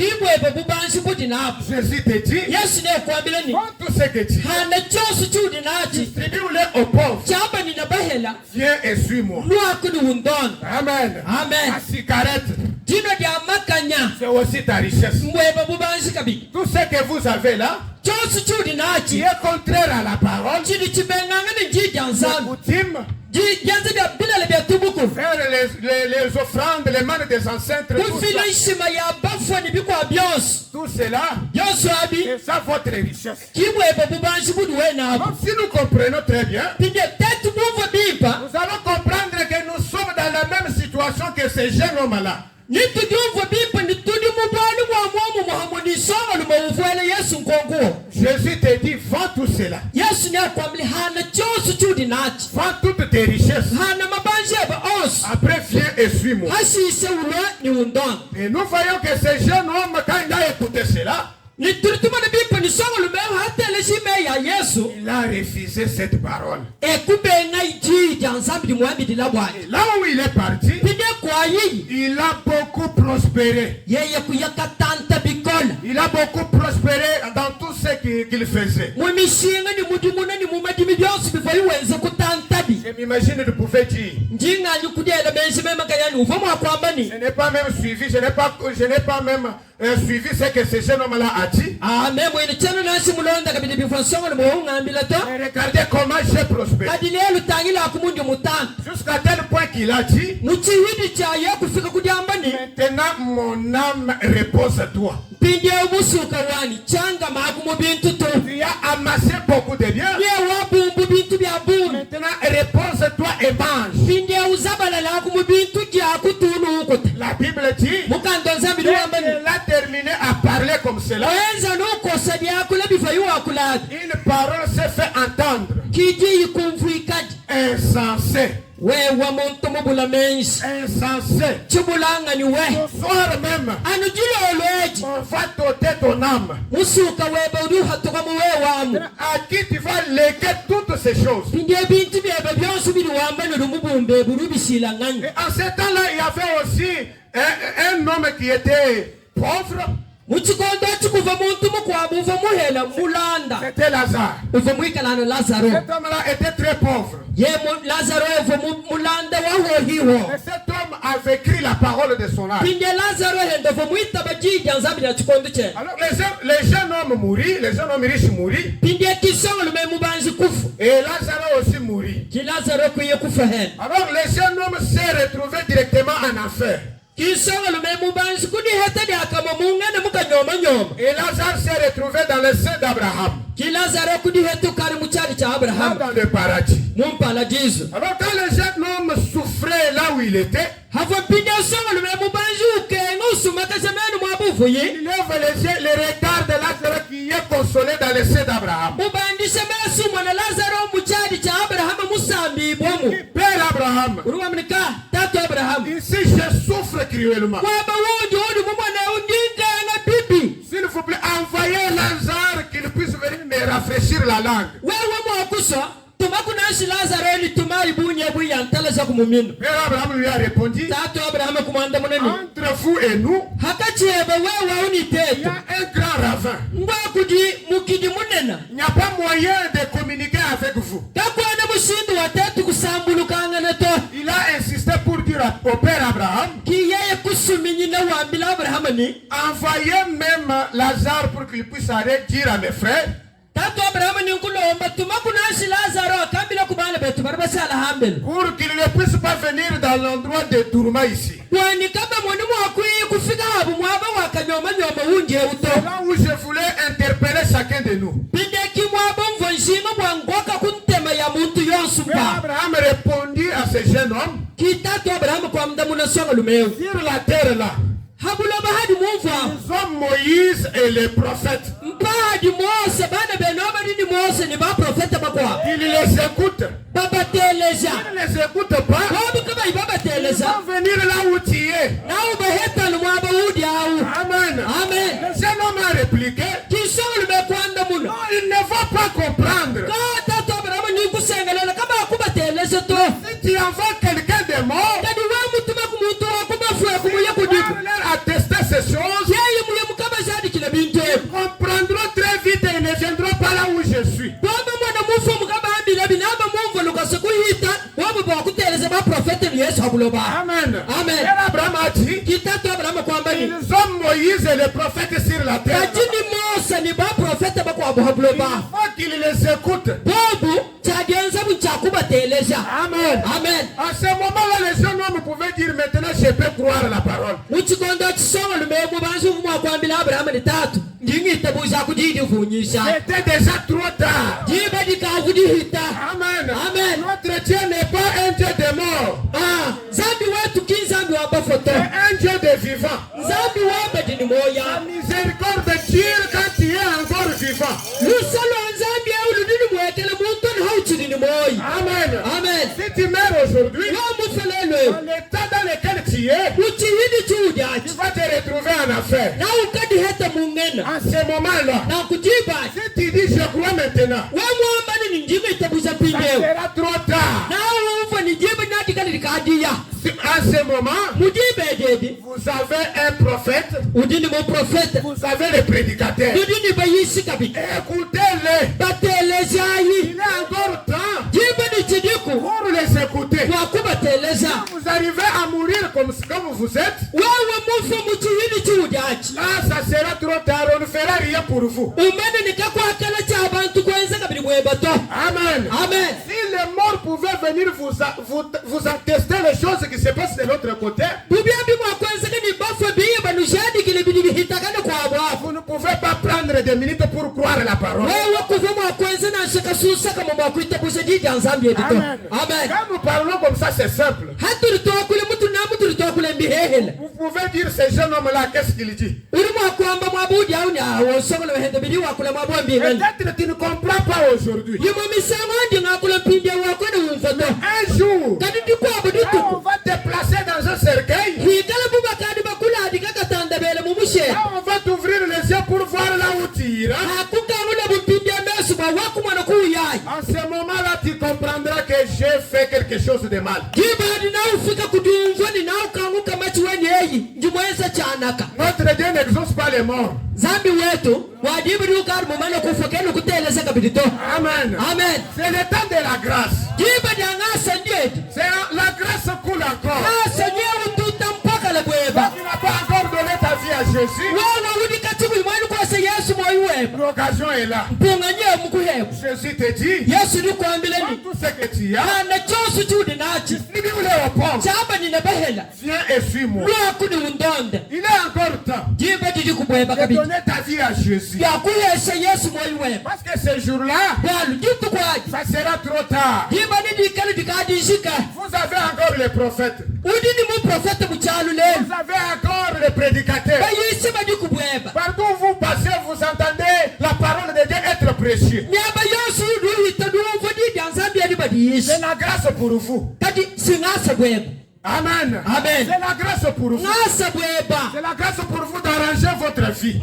Jésus te dit, vends tout ce que tu as, distribue-le aux pauvres, viens et suis-moi. Amen. La cigarette, c'est aussi ta richesse. Tout ce que vous avez là, qui est contraire à la parole, faire les offrandes, les mains des ancêtres, tout cela, c'est ça votre richesse. Donc si nous comprenons très bien, nous allons comprendre que nous sommes dans la même situation que ces jeunes hommes-là. Jésus te dit, vends tout cela. Vends toutes tes richesses. Après, viens et suis-moi. Et nous voyons que ces jeunes hommes, quand il a écouté cela, il a refusé cette parole. Et là où il est parti, il a beaucoup prospéré. Il a beaucoup prospéré dans tout ce qu'il faisait. Je m'imagine de pouvoir dire, je n'ai pas même suivi, je n'ai pas même suivi ce que ce jeune homme-là a dit. Et regardez comment j'ai prospéré. Jusqu'à tel point qu'il a dit, maintenant mon âme repose à toi. Tu as amassé beaucoup de biens. Maintenant repose-toi et mange. La Bible dit, elle a terminé à parler comme cela. Une parole s'est fait entendre. Insensé. Insensé. Ce soir même, on va t'ôter ton âme. À qui tu vas léguer toutes ces choses. Et en ce temps-là, il y avait aussi un homme qui était pauvre. C'était Lazare. Cet homme-là était très pauvre. Et cet homme avait écrit la parole de son âme. Alors les jeunes hommes mourent, les jeunes hommes riches mourent. Et Lazare aussi mourit. Alors le jeune homme s'est retrouvé directement en enfer. Et Lazare s'est retrouvé dans le sein d'Abraham. Dans le paradis. Alors quand le jeune homme souffrait là où il était, il lève les yeux, le regard de Lazare qui est consolé dans le sein d'Abraham. Père Abraham, ici je souffre cruellement. S'il vous plaît, envoyez Lazare qu'il puisse venir me rafraîchir la langue. Père Abraham lui a répondu, entre vous et nous, il y a un grand ravin. Il n'y a pas moyen de communiquer avec vous. Il a insisté pour dire au Père Abraham, envoyez même Lazare pour qu'il puisse aller dire à mes frères pour qu'il ne puisse pas venir dans l'endroit de Tourma ici. Là où je voulais interpeller chacun de nous. Abraham répondit à ce jeune homme, sur la terre là, ils ont Moïse et les prophètes. Il les écoute. Il ne les écoute pas. Ils vont venir là où tu es. Amen. Le jeune homme a répliqué, non, il ne va pas comprendre. Si tu envoies quelqu'un de mort, leur attester ces choses, ils comprendront très vite et ne viendront pas là où je suis. Amen. Et Abraham a dit, ils ont Moïse et les prophètes sur la terre. Il faut qu'ils les écoutent. Amen. À ce moment-là, les jeunes hommes pouvaient dire, maintenant je peux croire la parole. C'était déjà trop tard. Amen. Notre Dieu n'est pas un Dieu de mort. C'est un Dieu de vivant. La miséricorde de Dieu quand tu es encore vivant. Amen. Si tu meurs aujourd'hui, dans l'état dans lequel tu es, tu vas te retrouver en affaire. À ce moment-là, si tu dis je crois maintenant, ça sera trop tard. À ce moment, vous avez un prophète, vous avez le prédicateur. Écoutez-le. Il est encore temps pour les écouter. Vous arrivez à mourir comme vous êtes, là ça sera trop tard, on ne fera rien pour vous. Amen. Si les morts pouvaient venir vous attester les choses qui se passent de l'autre côté, vous ne pouvez pas prendre des minutes pour croire la parole. Amen. Quand nous parlons comme ça, c'est simple. Vous pouvez dire ces jeunes hommes-là, qu'est-ce qu'il dit? Peut-être tu ne comprends pas aujourd'hui. Un jour, on va te placer dans un cercueil. On va t'ouvrir les yeux pour voir là où tu iras. En ce moment-là, tu comprendras que j'ai fait quelque chose de mal. Notre Dieu n'exauce pas les morts. Amen. C'est le temps de la grâce. C'est la grâce coule encore. Tu n'as pas encore donné ta vie à Jésus. L'occasion est est là. Jésus te dit, tout ce que tu as, viens et suis-moi. Il est encore temps de donner ta vie à Jésus. Parce que ce jour-là, ça sera trop tard. Vous avez encore les prophètes. Vous avez encore les prédicateurs. Partout où vous passez, vous entendez la parole de Dieu être prêchée. C'est la grâce pour vous. Amen.
Amen.
C'est la grâce pour vous. C'est la grâce pour vous d'arranger votre vie.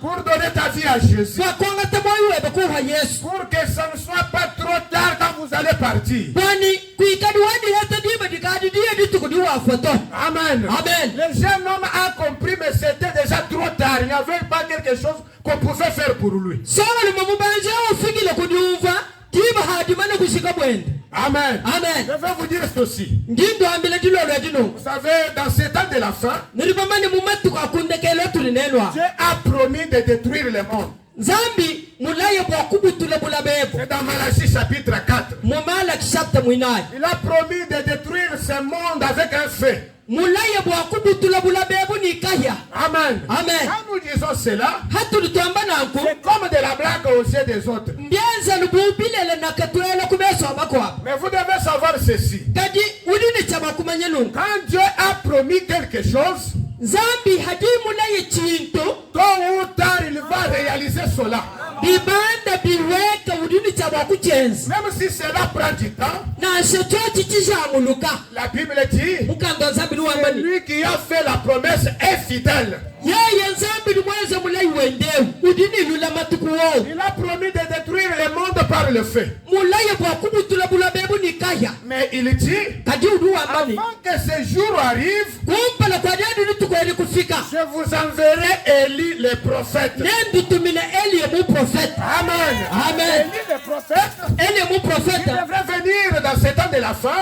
Pour donner ta vie à Jésus. Pour que ça ne soit pas trop tard quand vous allez partir. Amen.
Amen.
Le jeune homme a compris, mais c'était déjà trop tard. Il n'y avait pas quelque chose qu'on pouvait faire pour lui. Amen.
Amen.
Je vais vous dire ceci. Vous savez, dans ces temps de la fin, Dieu a promis de détruire le monde. C'est dans Malachie chapitre 4. Il a promis de détruire ce monde avec un feu. Amen.
Amen.
Quand nous disons cela, c'est comme de la blague aux yeux des autres. Mais vous devez savoir ceci. Quand Dieu a promis quelque chose, tôt ou tard il va réaliser cela. Même si cela prend du temps, la Bible dit, celui qui a fait la promesse est fidèle. Il a promis de détruire le monde par le feu. Mais il dit, avant que ce jour arrive, je vous enverrai Élie le prophète. Amen.
Amen.
Élie le prophète, il devrait venir dans ce temps de la fin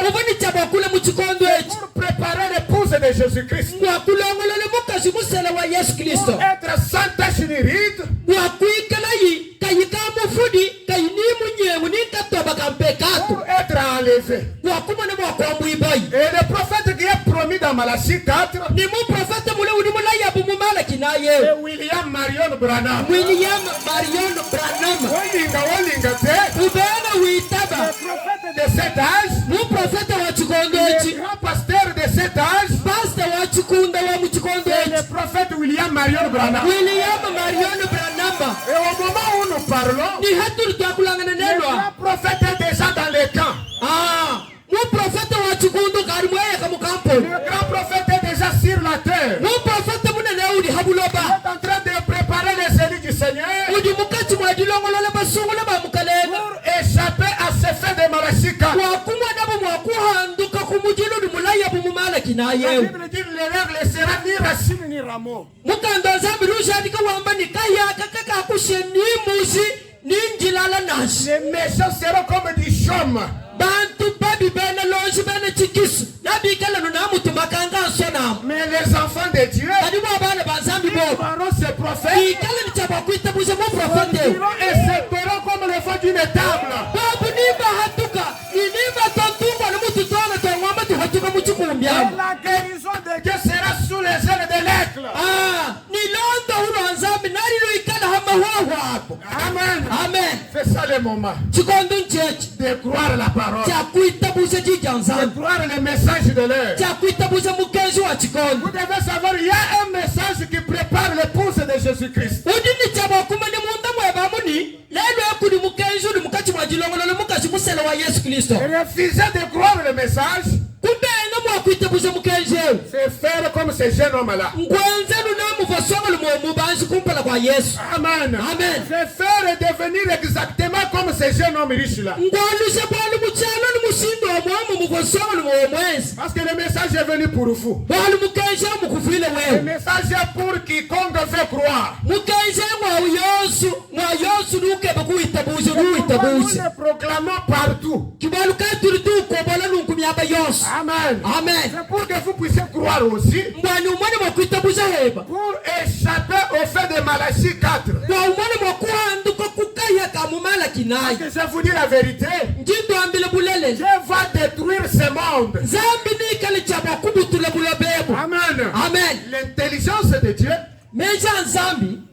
pour préparer l'épouse de Jésus-Christ. Pour être sans tache ni ride, pour être enlevé. Et le prophète qui est promis dans Malachie 4, c'est William Marion Branham. Le prophète de cet âge, le grand pasteur de cet âge, c'est le prophète William Marion Branham. Et au moment où nous parlons, le grand prophète est déjà dans les camps. Le grand prophète est déjà sur la terre. Il est en train de préparer les élus du Seigneur pour échapper à ce fait de Malachie 4. La Bible dit l'erreur ne sera ni racine ni rameau. Les méchants seront comme du chaume. Mais les enfants de Dieu feront ce prophète et seront comme le fond d'une table. Et la guérison de Dieu sera sous les ailes de l'aigle. Amen.
Amen.
C'est ça le moment de croire la parole, de croire le message de l'heure. Vous devez savoir, il y a un message qui prépare l'épouse de Jésus-Christ. Refuser de croire le message, c'est faire comme ce jeune homme-là. Amen.
Amen.
C'est faire devenir exactement comme ce jeune homme riche-là. Parce que le message est venu pour vous. Le message est pour quiconque veut croire. Nous le proclamons partout. Amen. C'est pour que vous puissiez croire aussi. Pour échapper au fait de Malachie 4. Parce que je vous dis la vérité. Dieu va détruire ce monde. Amen. L'intelligence de Dieu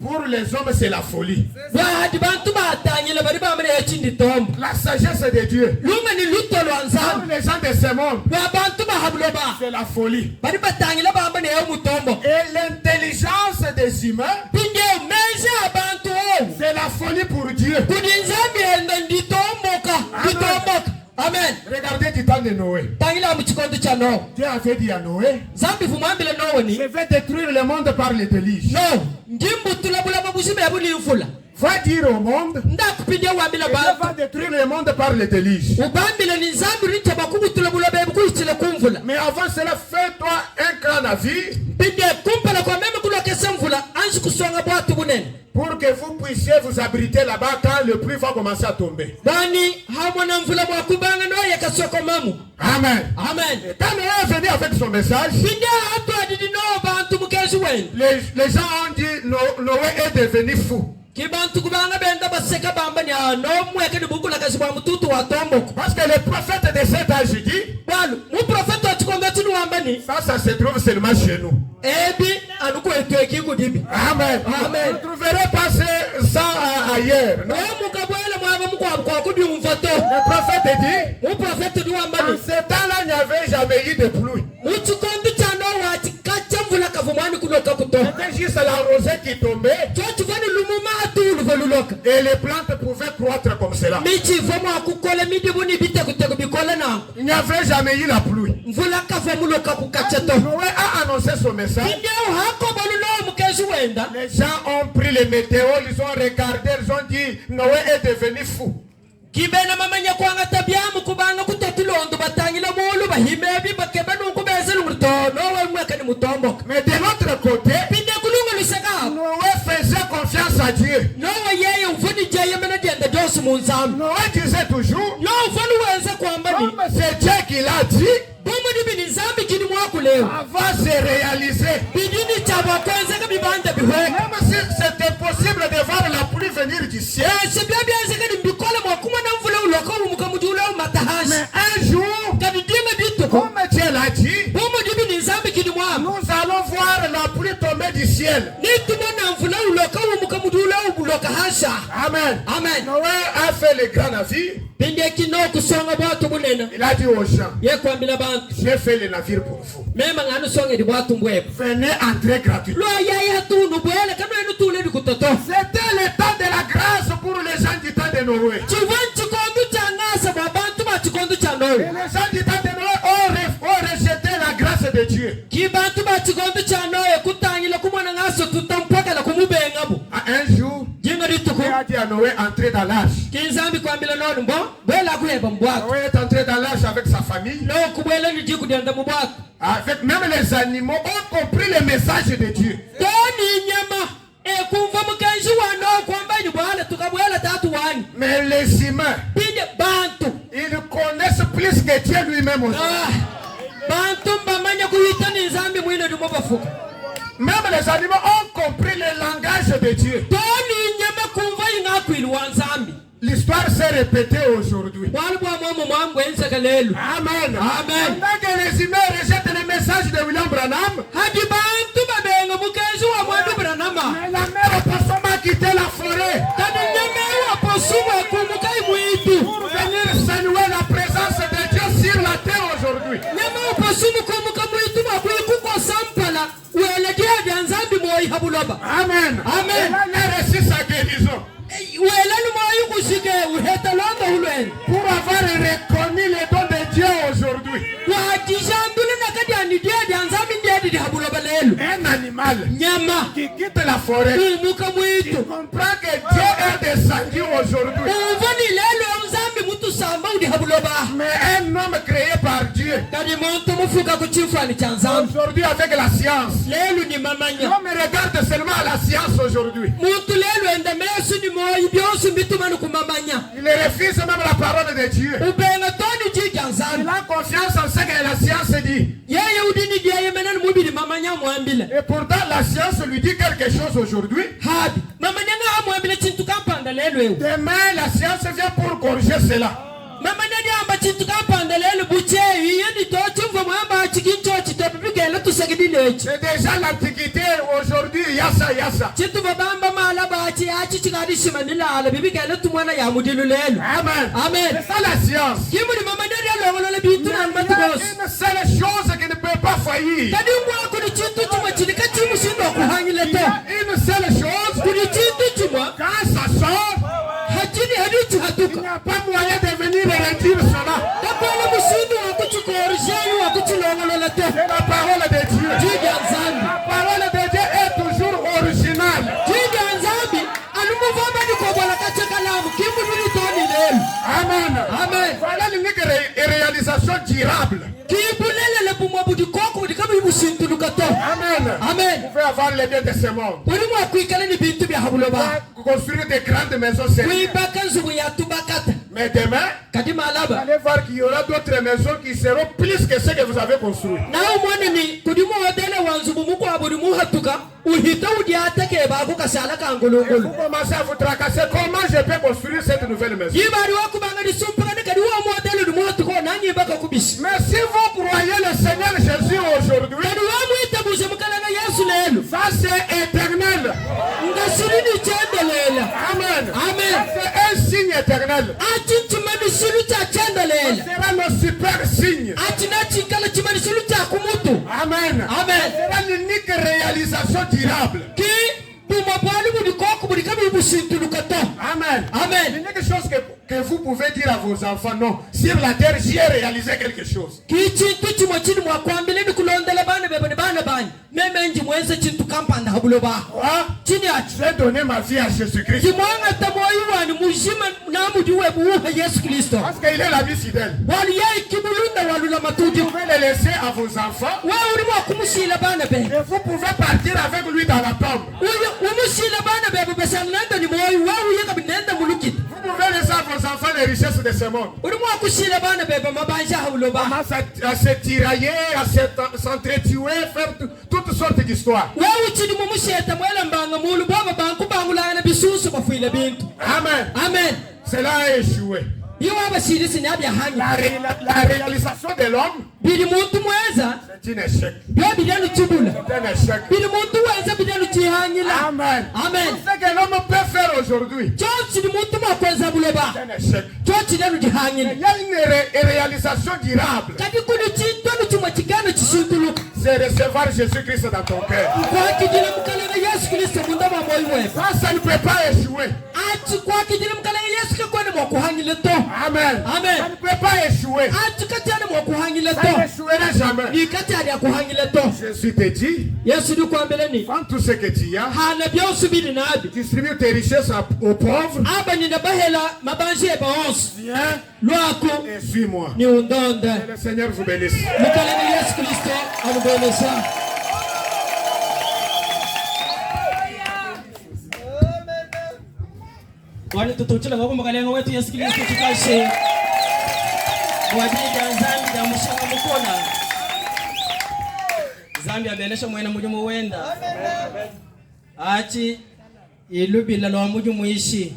pour les hommes c'est la folie. La sagesse de Dieu pour les gens de ce monde c'est la folie. Et l'intelligence des humains c'est la folie pour Dieu. Amen. Regardez du temps de Noé. Dieu avait dit à Noé, je vais détruire le monde par les déluge. Va dire au monde, Dieu va détruire le monde par les déluge. Mais avant cela, fais-toi un grand navire pour que vous puissiez vous abriter là-bas quand le pluie va commencer à tomber. Amen. Et quand Noé est venu avec son message, les gens ont dit Noé est devenu fou. Parce que le prophète de cet âge dit, ça se trouve seulement chez nous. Amen. Vous ne trouverez pas ça ailleurs. Non? Le prophète dit, en ce temps-là, il n'y avait jamais eu de pluie. C'était juste la rosée qui tombait. Et les plantes pouvaient croître comme cela. Il n'y avait jamais eu la pluie. Noé a annoncé son message. Les gens ont pris les météos, ils ont regardé, ils ont dit Noé est devenu fou. Mais de l'autre côté, Noé faisait confiance à Dieu. Noé disait toujours, comme c'est Dieu qui l'a dit, ça va se réaliser. Même si c'était possible de voir la pluie venir du ciel, mais un jour, comme Dieu l'a dit, nous allons voir la pluie tomber du ciel. Amen. Noé a fait le grand navire. Il a dit aux gens, j'ai fait le navire pour vous. Venez entrer gratuitement. C'était le temps de la grâce pour les gens du temps de Noé. Et les gens du temps de Noé ont rejeté la grâce de Dieu. Un jour, Dieu a dit à Noé entrer dans l'arche. Noé est entré dans l'arche avec sa famille. Avec même les animaux ont compris le message de Dieu. Mais les humains, ils connaissent plus que Dieu lui-même aussi. Même les animaux ont compris le langage de Dieu. L'histoire s'est répétée aujourd'hui. Amen. Pendant que les humains rejettent le message de William Branham, mais la mère opossum a quitté la forêt pour venir saluer la présence de Dieu sur la terre aujourd'hui. Amen. Elle a reçu sa guérison. Pour avoir reconnu les dons de Dieu aujourd'hui. Un animal qui quitte la forêt, qui comprend que Dieu est descendu aujourd'hui. Mais un homme l'homme créé par Dieu. Aujourd'hui avec la science. L'homme regarde seulement la science aujourd'hui. Il refuse même la parole de Dieu. Il a confiance en ce que la science dit. Et pourtant la science lui dit quelque chose aujourd'hui. Demain la science vient pour corriger cela. C'est déjà l'antiquité, aujourd'hui il y a ça, il y a ça. Amen. Amen. C'est ça la science. Il y a une seule chose qui ne peut pas faillir. Il y a une seule chose. Quand ça sort, il n'y a pas moyen de venir redire cela. C'est la parole de Dieu. La parole de Dieu est toujours originale. Amen. Amen. Voilà l'unique réalisation durable. Amen. Amen. Vous pouvez avoir les biens de ce monde. Construire des grandes maisons. Mais demain, vous allez voir qu'il y aura d'autres maisons qui seront plus que ce que vous avez construit. Vous commencez à vous tracasser. Comment je peux construire cette nouvelle maison? Mais si vous croyez le Seigneur Jésus aujourd'hui, ça c'est éternel. Amen. Amen. C'est un signe éternel. Ce sera le super signe. Amen. Amen. Ce sera l'unique réalisation durable. Amen. Amen. L'unique chose que vous pouvez dire à vos enfants, non, sur la terre, j'ai réalisé quelque chose. Je vais donner ma vie à Jésus-Christ. Parce qu'il est la vie fidèle. Vous pouvez le laisser à vos enfants. Et vous pouvez partir avec lui dans la tombe. Vous pouvez laisser à vos enfants les richesses de ce monde. À se tirailler, à s'entretuer, faire toutes sortes d'histoires. Amen. Amen. Cela a échoué. La réalisation de l'homme, c'est un échec. C'est un échec. Amen. Amen. Ce que l'homme peut faire aujourd'hui, c'est un échec. Il y a une réalisation durable. C'est recevoir Jésus-Christ dans ton cœur. Ça ne peut pas échouer. Amen. Amen. Ça ne peut pas échouer. Ça n'échouera jamais. Jésus te dit, vends tout ce que tu as, distribue tes richesses aux pauvres, viens et suis-moi. Que le Seigneur vous bénisse.
Wale tutuchila wako makalenga wetu Yesu Kristo tukashe wajija zambi ya mushaka mukona zambi abenesha mwena mujumu wenda achi ilubila lo mujumu ishi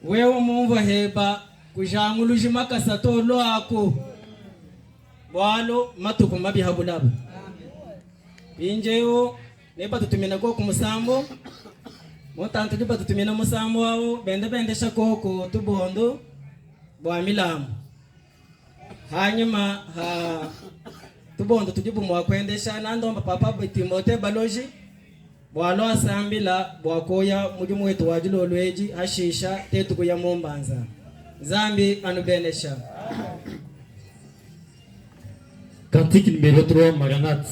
wewe mumva heba kujanguluji makasa tolo ako walo matuko mabi habulabo binjeyo neba tutumina ko kumusambo Motanto di batutumina musambo wao bende shakoko tubondo bwa milamu hanyuma tubondo tujibu mwakwendesha nandomba papa Timote baloji bwalo asambila bwakoya mujumu wetu wajilo lweji hashisha tetu kuya mombanza zambi anubenesha.
Cantique numéro 3, Maranatha.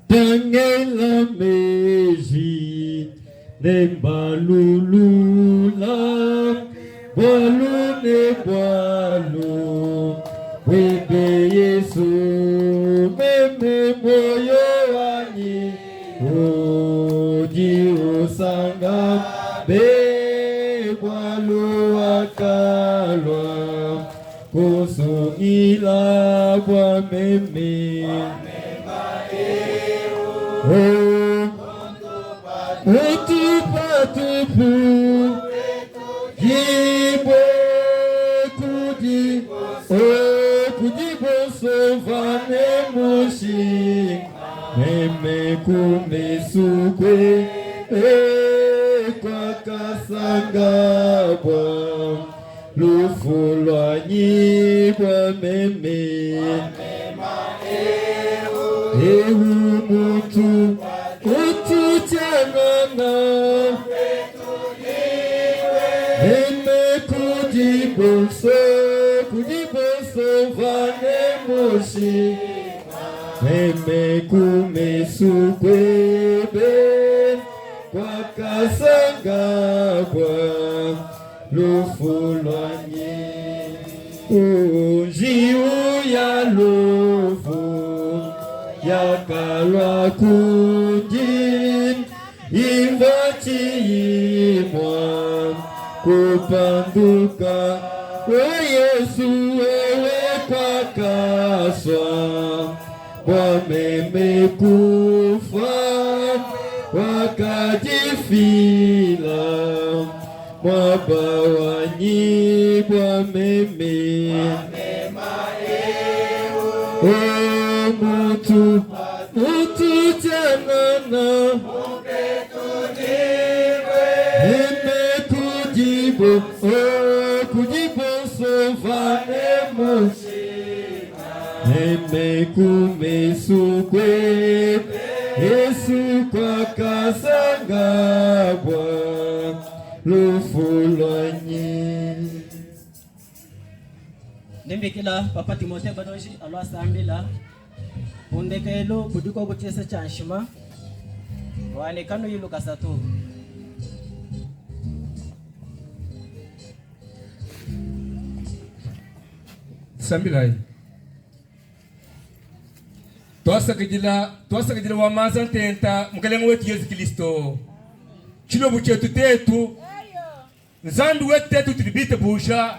Tangela meji Nembalulula, Bolune Boalo.
kalwa kusungila bwa meme utupatupu jibwe kujibosovane mushi meme kumesukwe kwa kasangabwa lufu lwanyibwa meme ehu mutu chanana meme kujiboso vane moshi meme kumesukwebe kwa kasangabwa lufu lwanye unjiu ya lufu yakalwa kujin imvachimwa kupanduka we Yesu wewe kwa kaswa kwa meme kufa wakajifila mwabawanyi bwa meme mutu chanana meme kujiboso vane moshi meme kumesukwe Yesu kwa kasangabwa lufu lwanye
Ndimbikila Papa Timothée Badoshi alwa sambila undekelo kudiko kuchesa chanshima wane kanu yilu kasatu
sambilai Toasa kejila wa mazan tenta mkalenga wetu Yesu Kristo chilo buchetu tetu nzambi wetu tetu tilibite busha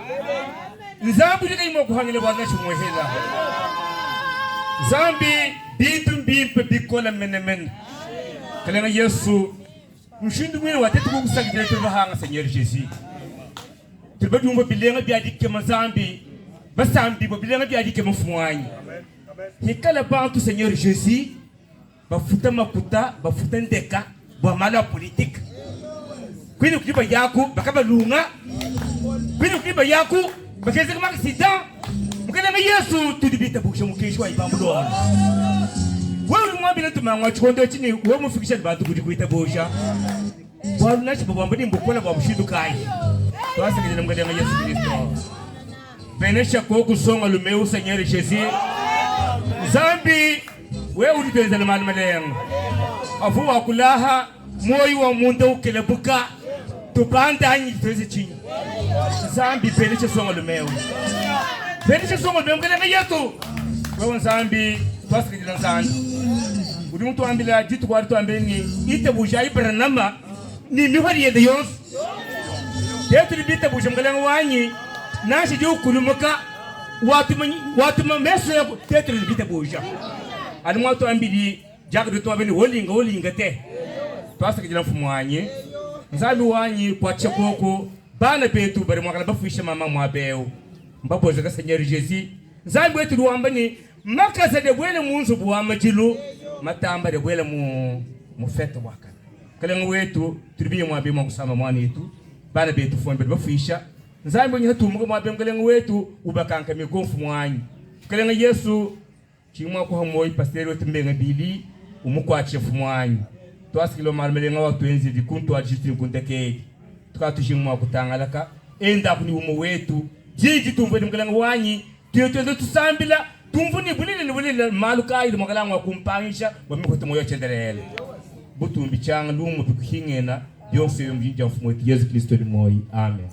nzambi lika imo kuhangile wana shumwehela nzambi bitu mbimpe bikola menemen kalenga Yesu mshindu mwene watetu kukusakidile tulibahanga Seigneur Jésus tulibadumba bilenga biadike mazambi basambi bilenga biadike mfuwanyi hikala bantu Seigneur Jésus bafuta makuta bafuta ndeka bwa mala politique kwini kuliba yako bakabalunga kwini kuliba yako bakeze kama accident mukana Yesu tudibita bukisha mukeshwa ibambulo wewe mwambile tumangwa chikondo chini wewe mufikisha bantu kujikuita bosha bwana nachi babambani mbukola bwa mushindu kai twasengele mukana Yesu Kristo benesha ko kusonga lumeu Seigneur Jésus zambi wewe ulipeza na mali malengo afu wakulaha moyo wa mundu ukelebuka tupanda anyi tweze chini zambi penisha songa lumeu ngene yetu wewe zambi twasikira nzandi uri mtu ambila jitu kwa watu ambeni ite buja ibranama ni mihari yede yons tetu libita buja mgalengo wanyi nashi juu kulumuka watu mameso ya tetu libita buja adi watu ambili jagdu tu ambeni wolinga te twasikira mfumu wanyi nzambi wanyi kwa chakoko bana petu bari mwakala bafuisha mama mwabeo mbapo zaka Seigneur Jésus nzambi wetu luambani makaza de bwele munzu buwama jilu matamba de bwele mu fete waka kalenga wetu tulibiye mwabe mwa kusama mwana yetu bana betu fombe bafuisha nzambi nyi hatumuka mwabe kalenga wetu ubakanka migonfu mwanyi kalenga Yesu chimwa ko hamoyi pasteur wetu mbenga bili umukwache fumwanyi twasikilo marmelenga watu enzi dikuntu ajistin kundeke tukatushimwa kutangalaka enda kuni umo wetu jiji tumveni mkalango wanyi tuyotendo tusambila tumvuni bulile maluka ile mkalango kumpangisha wamikote moyo chenderele butumbi changa lumu tukuhingena yonse yomjinja mfumo wetu Yesu Kristo ni moyi amen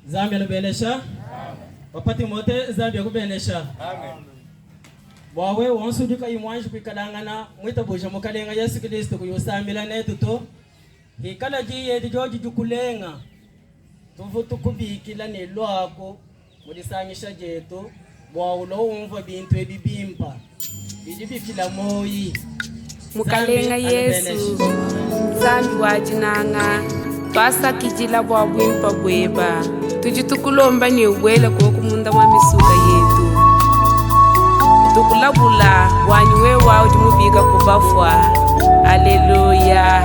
Zambia lubenesha wapati mote Zambia kubenesha amen wawe wonsuduka imwanji kwikadangana mwita boja mukalenga Yesu Kristo kuyosambila netu to hikala jiye joji jukulenga tuvu tukubikila nelwako mulisanyisha jetu bwaulo umva bintu ebibimpa bidi bifila moyi
mukalenga Yesu zambi wajinanga twasakijila bwa bwimpa bweba tuji tukulomba ni ubwela kuokumunda mwa misuka yetu tukulabula wanywe wao jimubika kubafwa. Haleluya.